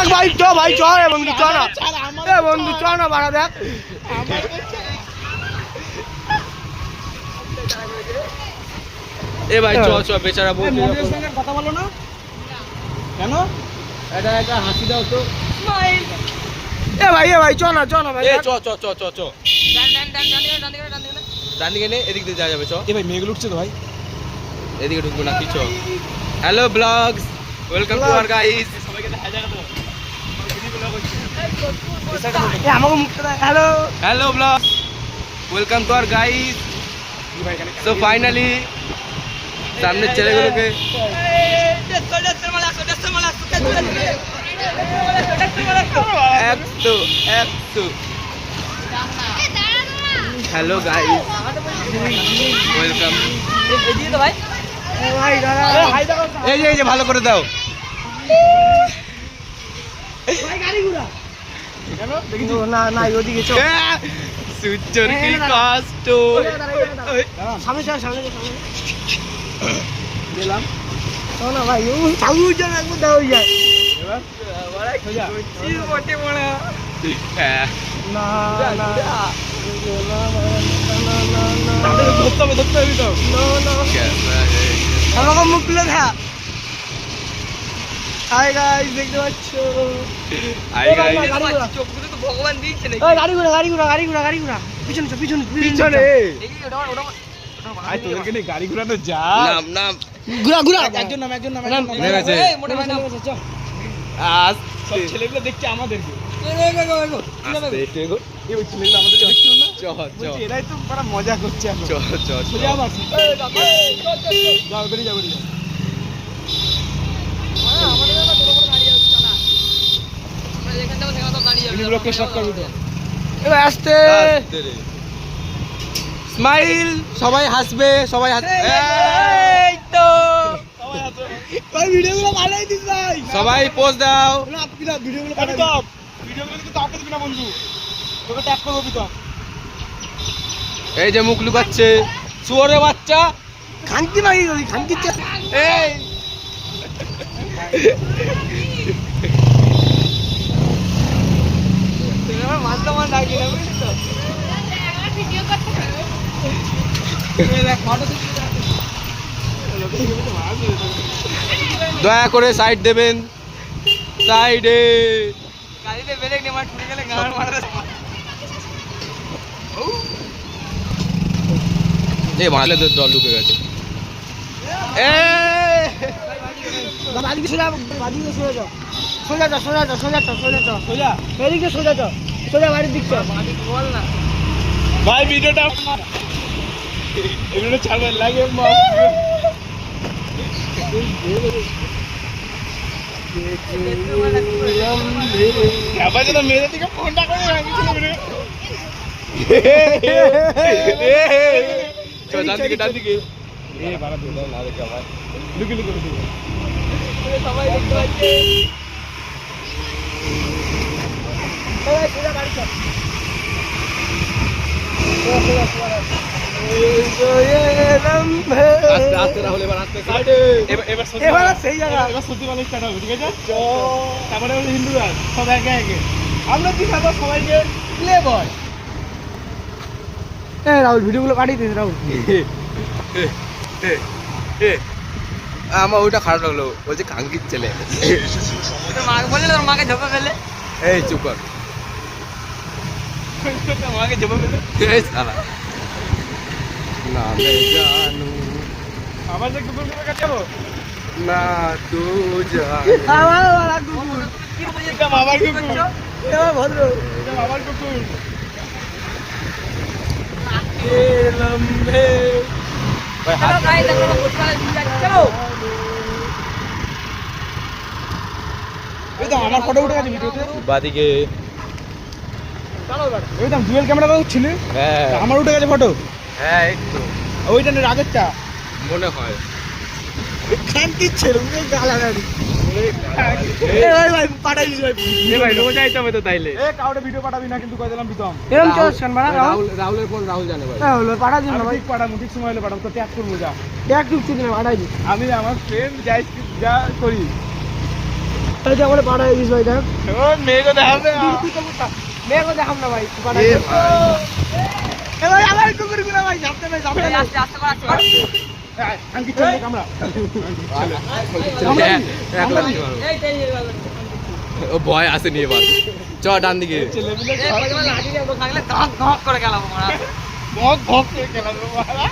দেখ ভাই চ ভাই চ রে বন্ধু চ না এ বন্ধু চ না বাড়া দেখ এ ভাই চ চ বেচারা বলছে মন্দিরের সঙ্গে কথা বলো না কেন এটা একটা হাসি দাও তো এ ভাই চ না ভাই এ চ ডান দিকে নে এদিক দিয়ে যাওয়া যাবে চ এ ভাই মেঘ লুটছে তো ভাই এদিকে ঢুকবো না কিছু hello blogs welcome to our guys এ আমাকে মুখটা দেখ hello hello blogs welcome to our guys so finally সামনের ছেলেগুলোকে একটু হ্যালো গাইস ওয়েলকাম এই যে ভালো করে দাও না ওদিকে চো সূর্যের কি কষ্ট সামনে গেলাম চো না ভাই ও সাউজন একবার দাও যায় না ধরতে হবে তো আমাকে মুখ খুলে দেখা হাই গাইস দেখতে পাচ্ছ হাই গাইস চোখগুলো তো ভগবান দিয়েছে নাকি? ওই গাড়ি ঘোড়া পিছনে আই তোদেরকে নিয়ে গাড়ি ঘোরানো যা নাম ঘোড়া একজন নাম নেমেছে এই মোটা ভাই নাম আজ সব ছেলেগুলো দেখছে আমাদেরকে আস্তে একটু এগো এই ছেলেগুলো আমাদের দেখছো না চ এরাই তো বড় মজা করছে এখন চ সোজা আবার যাও বেরিয়ে যাও আমাদের দাদা বড় বড় গাড়ি আছে চালা আমরা যেখান থেকে সেখানে তো দাঁড়িয়ে যাবে ব্লককে স্টপ করবি তো এবার আস্তে স্মাইল সবাই হাসবে সবাই এই তো ভাই ভিডিওগুলো ভালোই দিস ভাই সবাই পোজ দাও না আপনি না ভিডিওগুলো পাঠাবি তো ভিডিওগুলো কিন্তু কাউকে দিবি না বন্ধু তোকে ট্যাগ করবি তো এই যে মুখ লুকাচ্ছে শুয়োরের বাচ্চা খানকি মাগি গলি খানকি এই তোমার মানতে মান ডাকি না বুঝলি তো ভিডিও করতে এই দেখ ফটো দয়া করে সাইড দেবেন সাইডে গাড়িতে ব্রেক নেই আমার ছুটে গেলে গাড়ি মারা এ মারলে তো জল ঢুকে গেছে এ বাদিকে যাও সোজা এদিকে সোজা বাড়ির দিক বল না ভাই ভিডিওটা এগুলো ছাড়বে লাগে মেরে দিকে ফোনটা করে ডান দিকে সবাই দেখতে পাচ্ছে আস্তে আস্তে রাহুল এবার আস্তে সাইডে এবার সেই জায়গা এবার সত্যি মানুষ স্টার্ট হবে ঠিক আছে তারপরে হলো হিন্দুরা সব একে আমরা কি খাবো সবাইকে প্লে বয় রাহুল ভিডিওগুলো কাটিয়ে দিস রাহুল আমার ওইটা খারাপ লাগলো বলছে কাঙ্কির ছেলে তোর মাকে বললে তোর মাকে ঝোপে ফেলে এই চুপ কর তোর মাকে ঝোপে ফেলে এই শালা না मैं जानू আমার যে কুকুরগুলোর কাছে যাবো না তু জান আমার বাবা কুকুর কি বুঝে এটা বাবার কুকুর এটা ভদ্র এটা বাবার কুকুর লম্বে ভাই চলো গাইস এখন বসকালে দিন যাচ্ছে চলো এই তো আমার ফটো উঠে গেছে ভিডিওতে বাদিকে চলো এবার ওই তো ডুয়েল ক্যামেরা উঠছিল হ্যাঁ আমার উঠে গেছে ফটো হ্যাঁ এই তো ওইটা না আগেরটা মনে হয় খানকি ছিল ওই গালাগালি ভাই পাঠাই দিস ভাই এ ভাই রোজ আইতে হবে তো তাইলে এ কাউরে ভিডিও পাঠাবি না কিন্তু কই দিলাম বিতম এরকম চলছেন মানে রাহুলের ফোন রাহুল জানে ভাই হ্যাঁ হলো পাঠা দিন না ভাই পাঠাবো ঠিক সময় হলে পাঠাবো তো ট্যাগ করবো যা ট্যাগ টুক দিন পাঠাই দিই আমি আমার ফ্রেন্ড যাই যা করি তাহলে যে আমাদের বাড়া দিস ভাই দেখ ও মেয়েকে দেখাবে মেয়েকে দেখাম না ভাই এ ভাই এ ভাই আমার কুকুরগুলো ভাই ঝাপতে না ঝাপতে না আস্তে আস্তে করে আঙ্কি চলে আমরা এক লাখ দিতে পারবো। এই তাই ও ভয় আসেনি এবার চ ডান দিকে ছেলেপিলে এই পয়সা লাঠি দিয়ে তো খাইলে ধক ধক করে গেলাম আমরা ভক ভক করে গেলাম রে বাবা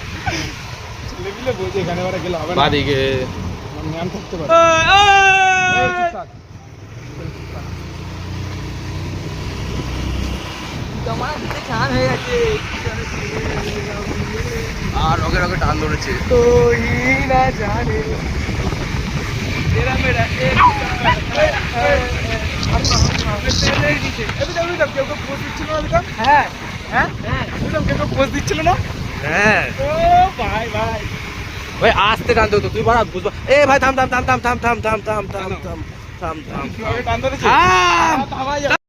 ছেলেপিলে বইছে এখানে ওরা গেলে হবে না বাদিকে জ্ঞান থাকতে পারে তোমার দিতে চান হয়ে গেছে আর রগে রগে টান ধরেছে कोई ना जाने तेरा मेरा एक হ্যাঁ হ্যাঁ পোজ দিচ্ছিল না হ্যাঁ ও ভাই ভাই ভাই আস্তে টান তো তুই বড় বুঝবা এ ভাই থাম থাম থাম থাম থাম থাম থাম থাম থাম থাম থাম কিভাবে টান ধরেছে থাম থামাই